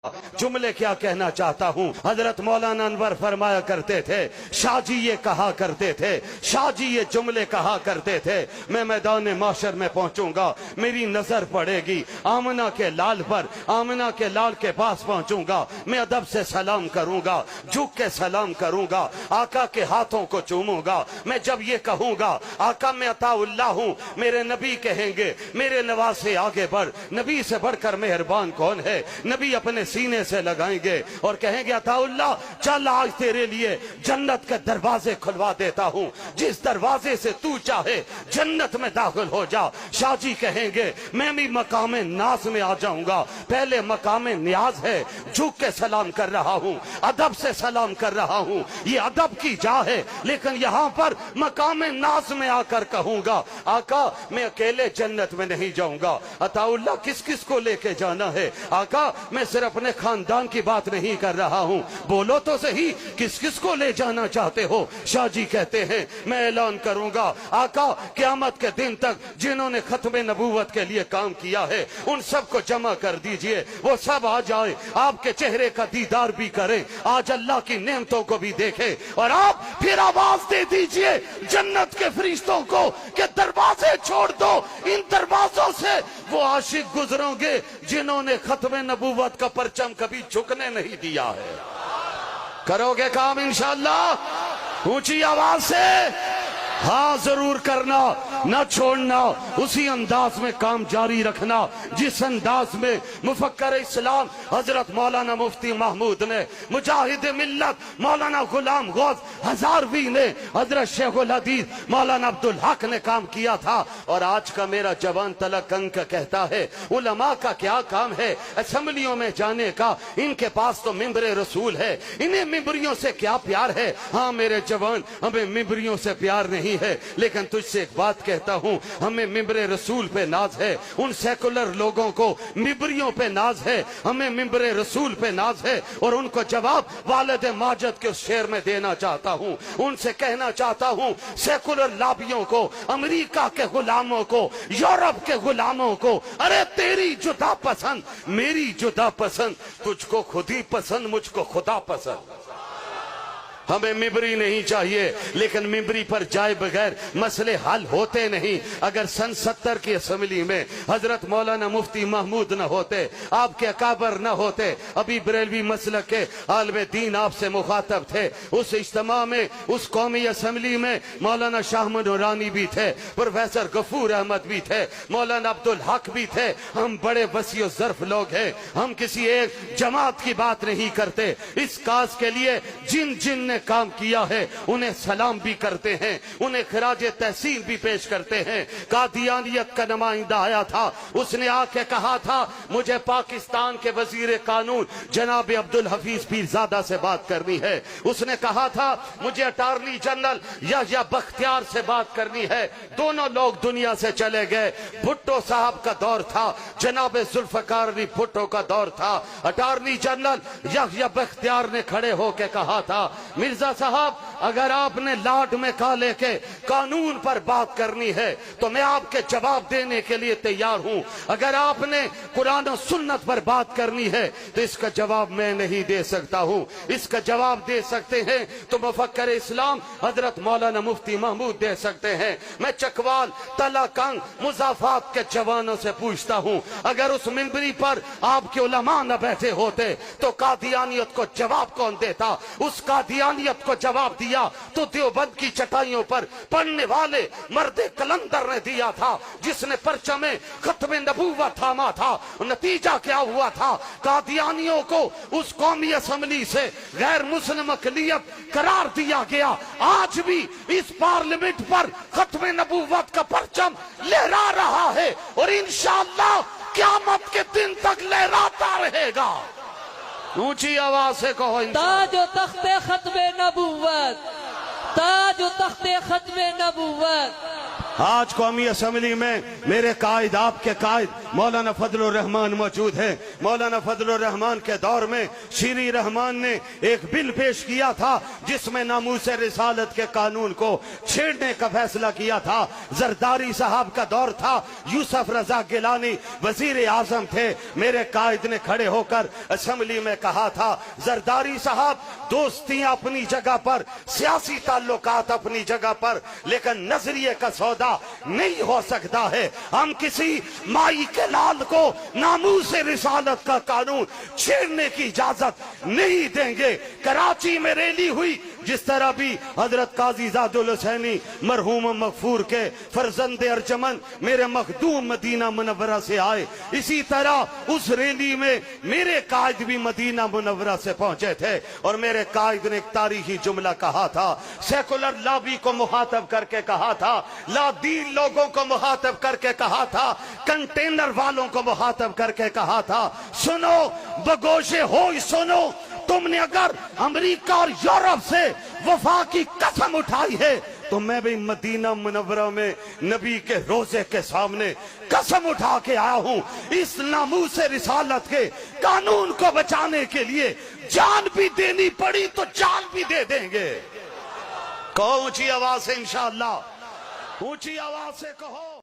जुमले क्या कहना चाहता हूँ। हजरत मौलाना अनवर फरमाया करते थे, शाहजी ये कहा करते थे, शाहजी ये जुमले कहा करते थे, मैं मैदान माशर में पहुंचूंगा, मेरी नजर पड़ेगी आमना के लाल पर, आमना के लाल के पास पहुंचूंगा, मैं अदब से सलाम करूंगा, झुक के सलाम करूंगा, आका के हाथों को चूमूंगा। मैं जब ये कहूंगा आका मैं अताउल्लाह हूँ, मेरे नबी कहेंगे मेरे नवाज से आगे बढ़, नबी से बढ़कर मेहरबान कौन है। नबी अपने सीने से लगाएंगे और कहेंगे अताउल्लाह चल आज तेरे लिए जन्नत के दरवाजे खुलवा देता हूँ, जिस दरवाजे से तू चाहे जन्नत में दाखिल हो जा। शाहजी कहेंगे मैं भी मकाम नाज में आ जाऊंगा, पहले मकाम न्याज है, झुक के सलाम कर रहा हूँ, अदब से सलाम कर रहा हूँ, ये अदब की जा है। लेकिन यहाँ पर मकाम नाज में आकर कहूंगा आका मैं अकेले जन्नत में नहीं जाऊंगा। अताउल्लाह किस किस को लेके जाना है। आका मैं सिर्फ अपने खानदान की बात नहीं कर रहा हूँ, बोलो तो सही किस किस को ले जाना चाहते हो। शाहजी कहते हैं मैं ऐलान करूंगा आका क़यामत के दिन तक जिन्होंने खत्मे नबूवत के लिए काम किया है उन सबको जमा कर दीजिए, वो सब आ जाए, आपके चेहरे का दीदार भी करें, आज अल्लाह की नेमतों को भी देखें, और आप फिर आवाज दे दीजिए जन्नत के फरिश्तों को कि दरवाजे छोड़ दो, इन दरवाजों से वो आशिक गुजरोगे जिन्होंने खत्मे नबूवत का परचम कभी झुकने नहीं दिया है। करोगे काम इंशाअल्लाह, ऊंची आवाज से हाँ जरूर करना, न छोड़ना, उसी अंदाज में काम जारी रखना जिस अंदाज में मुफक्कर इस्लाम हजरत मौलाना मुफ्ती महमूद ने, मुजाहिद मिल्लत मौलाना गुलाम गौस हजारवी ने, हजरत शेखुल हदीस मौलाना अब्दुल हक ने काम किया था। और आज का मेरा जवान तलक अंक कहता है उलमा का क्या काम है असेंबलियों में जाने का, इनके पास तो मिंबरे रसूल है, इन्हें मिंबरियों से क्या प्यार है। हाँ मेरे जवान हमें मिंबरियों से प्यार नहीं है, लेकिन तुझसे एक बात कहता हूं हमें मिंबरे रसूल पे नाज है, उन सेकुलर लोगों को मिंबरियों पे नाज है, हमें मिंबरे रसूल पे नाज है। और उनको जवाब वालिद माजिद के उस शेर में देना चाहता हूं, उनसे कहना चाहता हूं सेकुलर लाबियों को, अमेरिका के गुलामों को, यूरोप के गुलामों को, अरे तेरी जुदा पसंद मेरी जुदा पसंद, तुझको खुद ही पसंद मुझको खुदा पसंद। हमें मिंबरी नहीं चाहिए, लेकिन मिंबरी पर जाए बगैर मसले हल होते नहीं। अगर सन 70 की असेंबली में हजरत मौलाना मुफ्ती महमूद न होते, आपके अकाबर न होते, अभी बरेलवी मसलक के आलिम दीन आपसे मुखातब थे, उस इज्तिमा में उस कौमी असेंबली में मौलाना शाह नूरानी भी थे, प्रोफेसर गफूर अहमद भी थे, मौलाना अब्दुल हक भी थे। हम बड़े वसीओ ज़र्फ लोग हैं, हम किसी एक जमात की बात नहीं करते। इस काज के लिए जिन जिन ने काम किया है उन्हें सलाम भी करते हैं, उन्हें खराज तहसीन भी पेश करते हैं। कादियानियत का नुमाइंदा आया था, उसने आके कहा था मुझे पाकिस्तान के वजीर कानून जनाब अब्दुल हफीज पीरजादा से बात करनी है। उसने कहा था मुझे अटॉर्नी जनरल या बख्तियार से बात करनी है। दोनों लोग दुनिया से चले गए। भुट्टो साहब का दौर था, जनाब जुल्फकार अली भुट्टो का दौर था। अटॉर्नी जनरल या बख्तियार ने खड़े होकर कहा था मिर्जा साहब अगर आपने लाड में काले के कानून पर बात करनी है तो मैं आपके जवाब देने के लिए तैयार हूं, अगर आपने कुरान और सुन्नत पर बात करनी है तो इसका जवाब मैं नहीं दे सकता हूं। इसका जवाब दे सकते हैं तो मुफक्कर इस्लाम हजरत मौलाना मुफ्ती महमूद दे सकते हैं। मैं चकवाल तलाकंग मुजाफात के जवानों से पूछता हूं अगर उस मिंबरी पर आपके उलमा न बैठे होते तो कादियानियत को जवाब कौन देता। उस कादियानियत को जवाब दिया तो देवबंद की चटाइयों पर पढ़ने वाले मर्दे कलंदर ने दिया था, जिसने परचमे खत्मे नबूवत थामा था। नतीजा क्या हुआ था, कादियानियों को उस कौमी असेंबली से गैर मुस्लिम अक़लियत करार दिया गया। आज भी इस पार्लियामेंट पर खत्मे नबूवत का परचम लहरा रहा है और इंशाअल्लाह क़यामत के दिन तक लहराता रहेगा। ऊंची आवाज से कहो ताजो तख्ते खत्मे नबूवत, ताजो तख्ते खत्मे नबूवत। आज कौमी असम्बली में मेरे कायद, आपके कायद मौलाना फजलुर रहमान मौजूद है। मौलाना फजलुर रहमान के दौर में शीरी रहमान ने एक बिल पेश किया था जिसमें नामूस रिसालत के कानून को छेड़ने का फैसला किया था। जरदारी साहब का दौर था, यूसुफ रजा गिलानी वजीर आजम थे। मेरे कायद ने खड़े होकर असम्बली में कहा था, जरदारी साहब दोस्तियां अपनी जगह पर, सियासी ताल्लुकात अपनी जगह पर, लेकिन नजरिए का सौदा नहीं हो सकता है। हम किसी माई के लाल को नामूस रिसालत का कानून छेड़ने की इजाजत नहीं देंगे। कराची में रैली हुई, जिस तरह भी हजरत काजी जादुल हुसैनी मरहूम मगफूर के फरजंद अर्जमन मेरे मखदूम मदीना मुनव्वरा से आए, इसी तरह उस रैली में मेरे कायद भी मदीना मुनव्वरा से पहुंचे थे। और मेरे कायद ने एक तारीखी जुमला कहा था, सेकुलर लॉबी को मुखातब करके कहा था, लादीन लोगों को मुखातब करके कहा था, कंटेनर वालों को मुखातब करके कहा था, सुनो बगोशे हो सुनो, तुमने अगर अमेरिका और यूरोप से वफा की कसम उठाई है तो मैं भी मदीना मुनव्वरा में नबी के रोजे के सामने कसम उठा के आया हूं। इस नामूस रिसालत के कानून को बचाने के लिए जान भी देनी पड़ी तो जान भी दे देंगे। कहो ऊंची आवाज से इंशाअल्लाह, ऊंची आवाज से कहो।